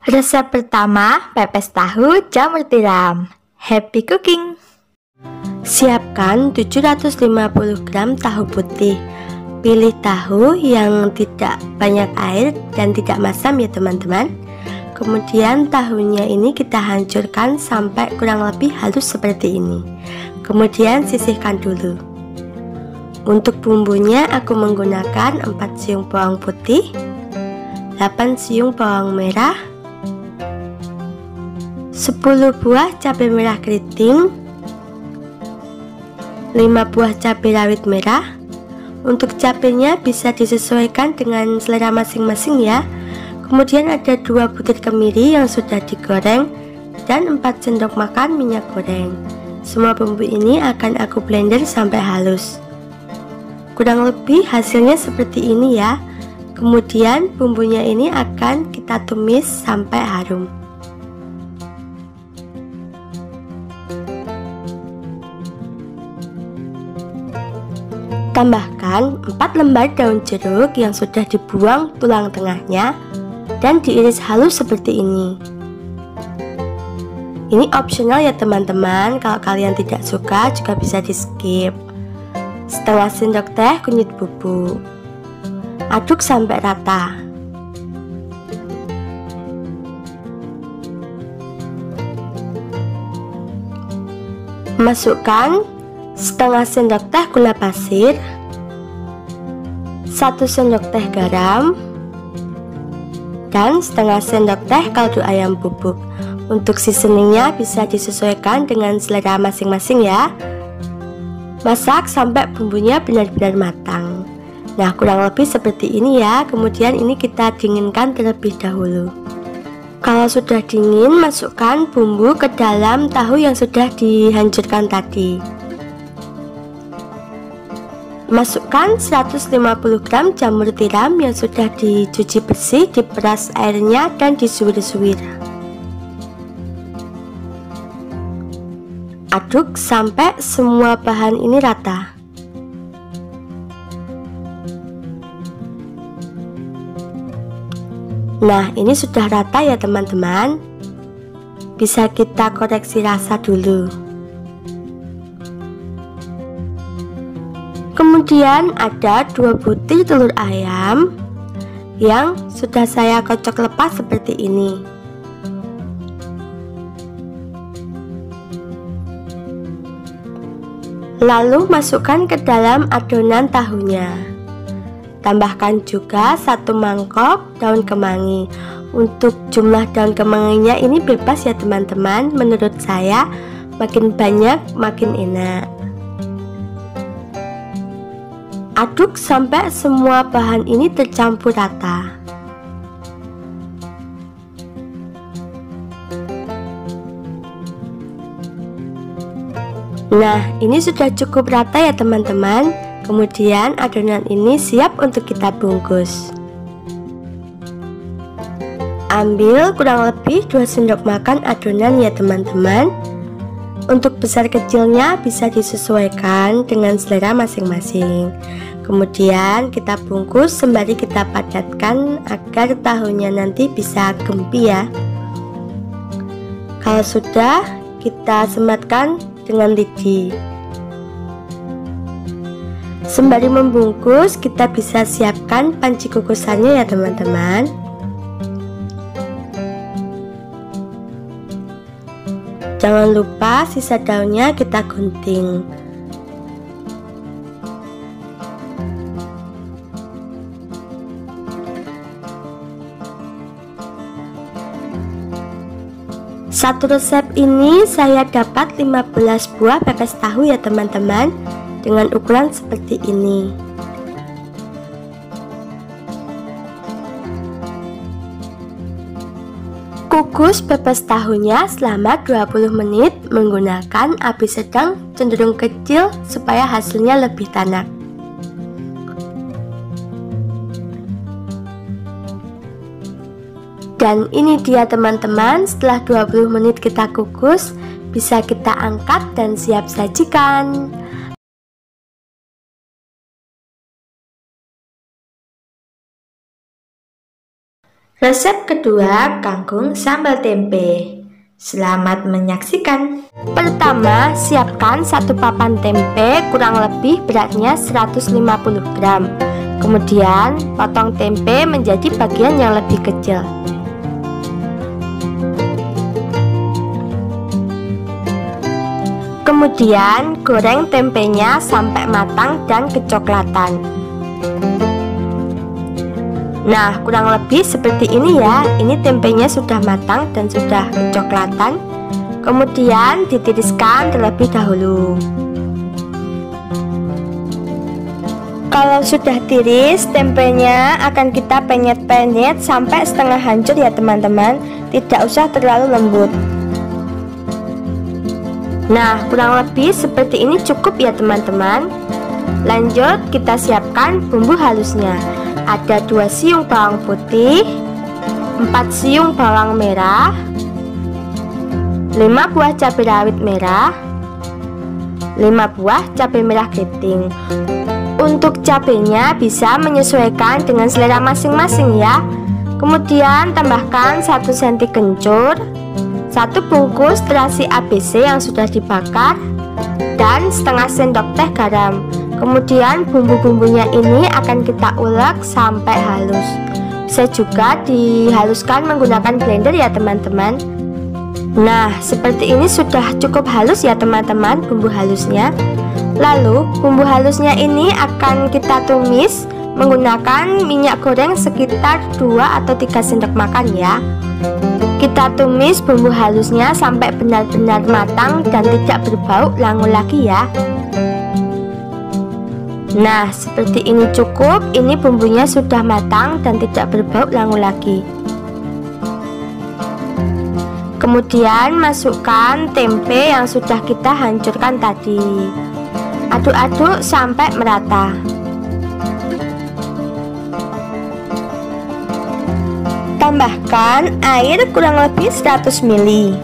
Resep pertama, pepes tahu jamur tiram. Happy cooking! Siapkan 750 gram tahu putih. Pilih tahu yang tidak banyak air dan tidak masam ya teman-teman. Kemudian tahunya ini kita hancurkan sampai kurang lebih halus seperti ini. Kemudian sisihkan dulu. Untuk bumbunya aku menggunakan 4 siung bawang putih, 8 siung bawang merah, 10 buah cabai merah keriting, 5 buah cabai rawit merah. Untuk cabenya bisa disesuaikan dengan selera masing-masing ya. Kemudian ada 2 butir kemiri yang sudah digoreng dan 4 sendok makan minyak goreng. Semua bumbu ini akan aku blender sampai halus. Kurang lebih hasilnya seperti ini ya. Kemudian bumbunya ini akan kita tumis sampai harum. Tambahkan 4 lembar daun jeruk yang sudah dibuang tulang tengahnya dan diiris halus seperti ini. Ini opsional ya teman-teman, kalau kalian tidak suka juga bisa di skip. Setengah sendok teh kunyit bubuk. Aduk sampai rata. Masukkan setengah sendok teh gula pasir, 1 sendok teh garam, dan setengah sendok teh kaldu ayam bubuk. Untuk seasoningnya bisa disesuaikan dengan selera masing-masing ya. Masak sampai bumbunya benar-benar matang. Nah, kurang lebih seperti ini ya. Kemudian ini kita dinginkan terlebih dahulu. Kalau sudah dingin, masukkan bumbu ke dalam tahu yang sudah dihancurkan tadi. Masukkan 150 gram jamur tiram yang sudah dicuci bersih, diperas airnya dan disuwir-suwir. Aduk sampai semua bahan ini rata. Nah, ini sudah rata ya teman-teman. Bisa kita koreksi rasa dulu. Kemudian ada 2 butir telur ayam yang sudah saya kocok lepas seperti ini. Lalu masukkan ke dalam adonan tahunya. Tambahkan juga 1 mangkok daun kemangi. Untuk jumlah daun kemanginya ini bebas ya teman-teman. Menurut saya makin banyak makin enak. Aduk sampai semua bahan ini tercampur rata. Nah, ini sudah cukup rata ya teman-teman. Kemudian adonan ini siap untuk kita bungkus. Ambil kurang lebih 2 sendok makan adonan ya teman-teman. Untuk besar kecilnya bisa disesuaikan dengan selera masing-masing. Kemudian kita bungkus sembari kita padatkan agar tahunya nanti bisa gempi ya. Kalau sudah, kita sematkan dengan lidi. Sembari membungkus, kita bisa siapkan panci kukusannya ya teman-teman. Jangan lupa sisa daunnya kita gunting. Satu resep ini saya dapat 15 buah pepes tahu ya teman-teman, dengan ukuran seperti ini. Kukus pepes tahunya selama 20 menit menggunakan api sedang cenderung kecil supaya hasilnya lebih tanak. Dan ini dia teman-teman, setelah 20 menit kita kukus, bisa kita angkat dan siap sajikan. Resep kedua, kangkung sambal tempe. Selamat menyaksikan. Pertama, siapkan 1 papan tempe kurang lebih beratnya 150 gram. Kemudian, potong tempe menjadi bagian yang lebih kecil. Kemudian, goreng tempenya sampai matang dan kecoklatan. Nah, kurang lebih seperti ini ya. Ini tempenya sudah matang dan sudah kecoklatan. Kemudian ditiriskan terlebih dahulu. Kalau sudah tiris, tempenya akan kita penyet-penyet sampai setengah hancur ya teman-teman. Tidak usah terlalu lembut. Nah, kurang lebih seperti ini cukup ya teman-teman. Lanjut, kita siapkan bumbu halusnya. Ada 2 siung bawang putih, 4 siung bawang merah, 5 buah cabai rawit merah, 5 buah cabai merah keriting. Untuk cabenya bisa menyesuaikan dengan selera masing-masing ya. Kemudian tambahkan 1 senti kencur, 1 bungkus terasi ABC yang sudah dibakar, dan setengah sendok teh garam. Kemudian bumbu-bumbunya ini akan kita ulek sampai halus. Bisa juga dihaluskan menggunakan blender ya teman-teman. Nah, seperti ini sudah cukup halus ya teman-teman bumbu halusnya. Lalu bumbu halusnya ini akan kita tumis menggunakan minyak goreng sekitar 2 atau 3 sendok makan ya. Kita tumis bumbu halusnya sampai benar-benar matang dan tidak berbau langu lagi ya. Nah, seperti ini cukup. Ini bumbunya sudah matang dan tidak berbau langu lagi. Kemudian masukkan tempe yang sudah kita hancurkan tadi. Aduk-aduk sampai merata. Tambahkan air kurang lebih 100 ml.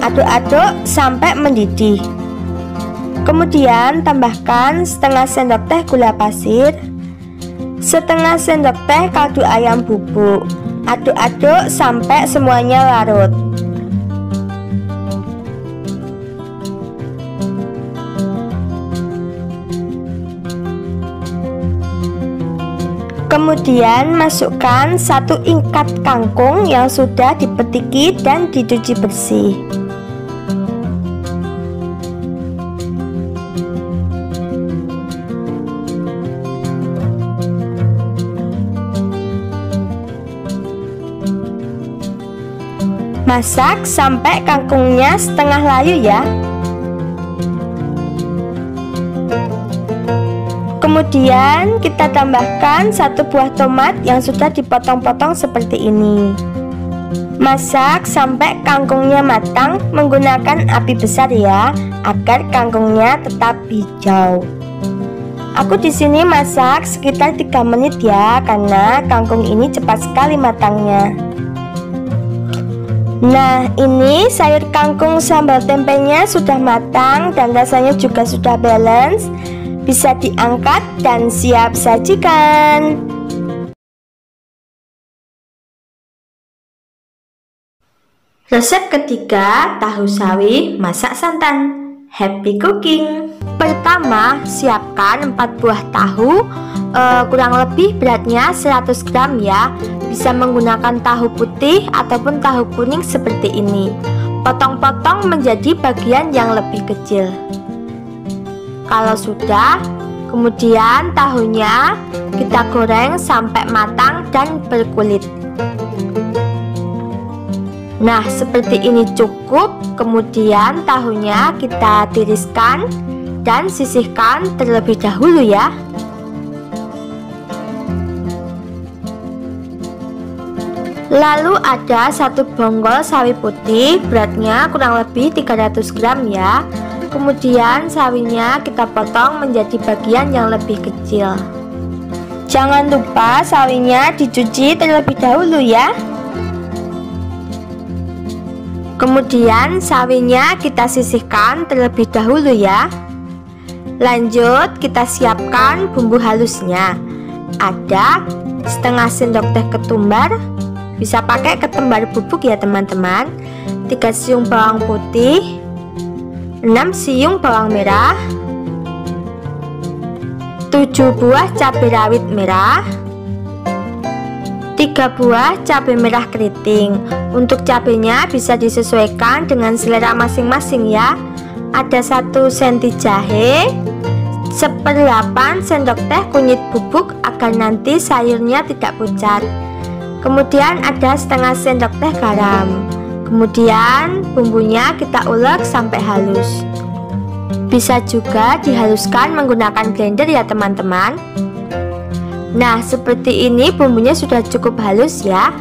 Aduk-aduk sampai mendidih. Kemudian tambahkan setengah sendok teh gula pasir, setengah sendok teh kaldu ayam bubuk. Aduk-aduk sampai semuanya larut. Kemudian masukkan 1 ingkat kangkung yang sudah dipetiki dan dicuci bersih. Masak sampai kangkungnya setengah layu ya. Kemudian kita tambahkan 1 buah tomat yang sudah dipotong-potong seperti ini. Masak sampai kangkungnya matang menggunakan api besar ya, agar kangkungnya tetap hijau. Aku di sini masak sekitar 3 menit ya, karena kangkung ini cepat sekali matangnya. Nah, ini sayur kangkung sambal tempenya sudah matang dan rasanya juga sudah balance. Bisa diangkat dan siap sajikan. Resep ketiga, tahu sawi masak santan. Happy cooking. Pertama, siapkan 4 buah tahu, kurang lebih beratnya 100 gram ya. Bisa menggunakan tahu putih ataupun tahu kuning seperti ini. Potong-potong menjadi bagian yang lebih kecil. Kalau sudah, kemudian tahunya kita goreng sampai matang dan berkulit. Nah, seperti ini cukup. Kemudian tahunya kita tiriskan dan sisihkan terlebih dahulu ya. Lalu ada 1 bonggol sawi putih, beratnya kurang lebih 300 gram ya. Kemudian sawinya kita potong menjadi bagian yang lebih kecil. Jangan lupa sawinya dicuci terlebih dahulu ya. Kemudian sawinya kita sisihkan terlebih dahulu ya. Lanjut kita siapkan bumbu halusnya. Ada setengah sendok teh ketumbar, bisa pakai ketumbar bubuk ya teman-teman, 3 siung bawang putih, 6 siung bawang merah, 7 buah cabai rawit merah, 3 buah cabai merah keriting. Untuk cabenya bisa disesuaikan dengan selera masing-masing ya. Ada 1 senti jahe, 1/8 sendok teh kunyit bubuk agar nanti sayurnya tidak pucat. Kemudian ada setengah sendok teh garam. Kemudian bumbunya kita ulek sampai halus. Bisa juga dihaluskan menggunakan blender ya teman-teman. Nah, seperti ini bumbunya sudah cukup halus ya.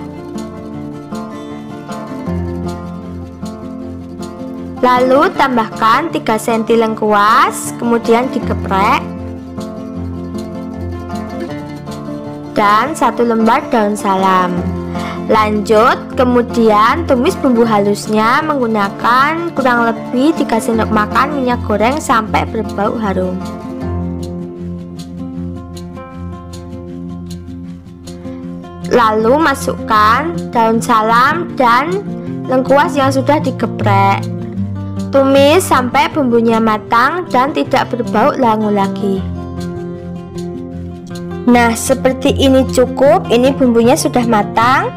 Lalu tambahkan 3 cm lengkuas, kemudian digeprek, dan 1 lembar daun salam. Lanjut, kemudian tumis bumbu halusnya menggunakan kurang lebih 3 sendok makan minyak goreng sampai berbau harum. Lalu masukkan daun salam dan lengkuas yang sudah digeprek. Tumis sampai bumbunya matang dan tidak berbau langu lagi. Nah, seperti ini cukup. Ini bumbunya sudah matang.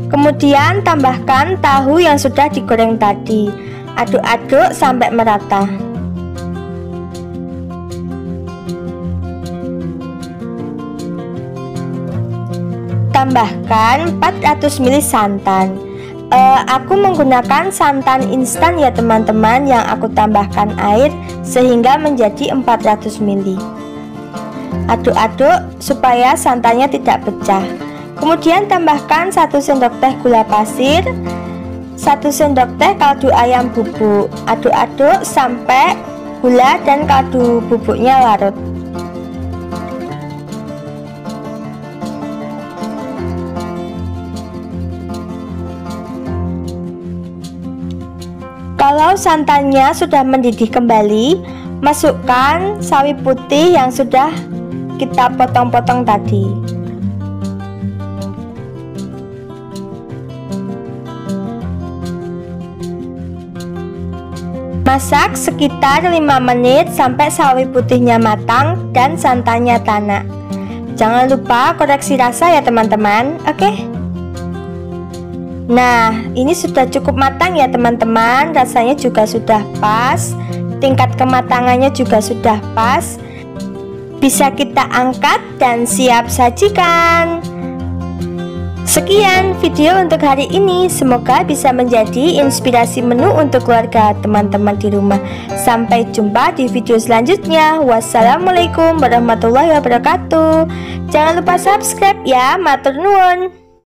Kemudian tambahkan tahu yang sudah digoreng tadi. Aduk-aduk sampai merata. Tambahkan 400 ml santan. Aku menggunakan santan instan ya teman-teman, yang aku tambahkan air sehingga menjadi 400 ml. Aduk-aduk supaya santannya tidak pecah. Kemudian tambahkan 1 sendok teh gula pasir, 1 sendok teh kaldu ayam bubuk. Aduk-aduk sampai gula dan kaldu bubuknya larut. Kalau santannya sudah mendidih kembali, masukkan sawi putih yang sudah kita potong-potong tadi. Masak sekitar 5 menit sampai sawi putihnya matang dan santannya tanak. Jangan lupa koreksi rasa ya teman-teman, oke? Nah, ini sudah cukup matang ya teman-teman. Rasanya juga sudah pas, tingkat kematangannya juga sudah pas. Bisa kita angkat dan siap sajikan. Sekian video untuk hari ini. Semoga bisa menjadi inspirasi menu untuk keluarga teman-teman di rumah. Sampai jumpa di video selanjutnya. Wassalamualaikum warahmatullahi wabarakatuh. Jangan lupa subscribe ya. Matur nuwun.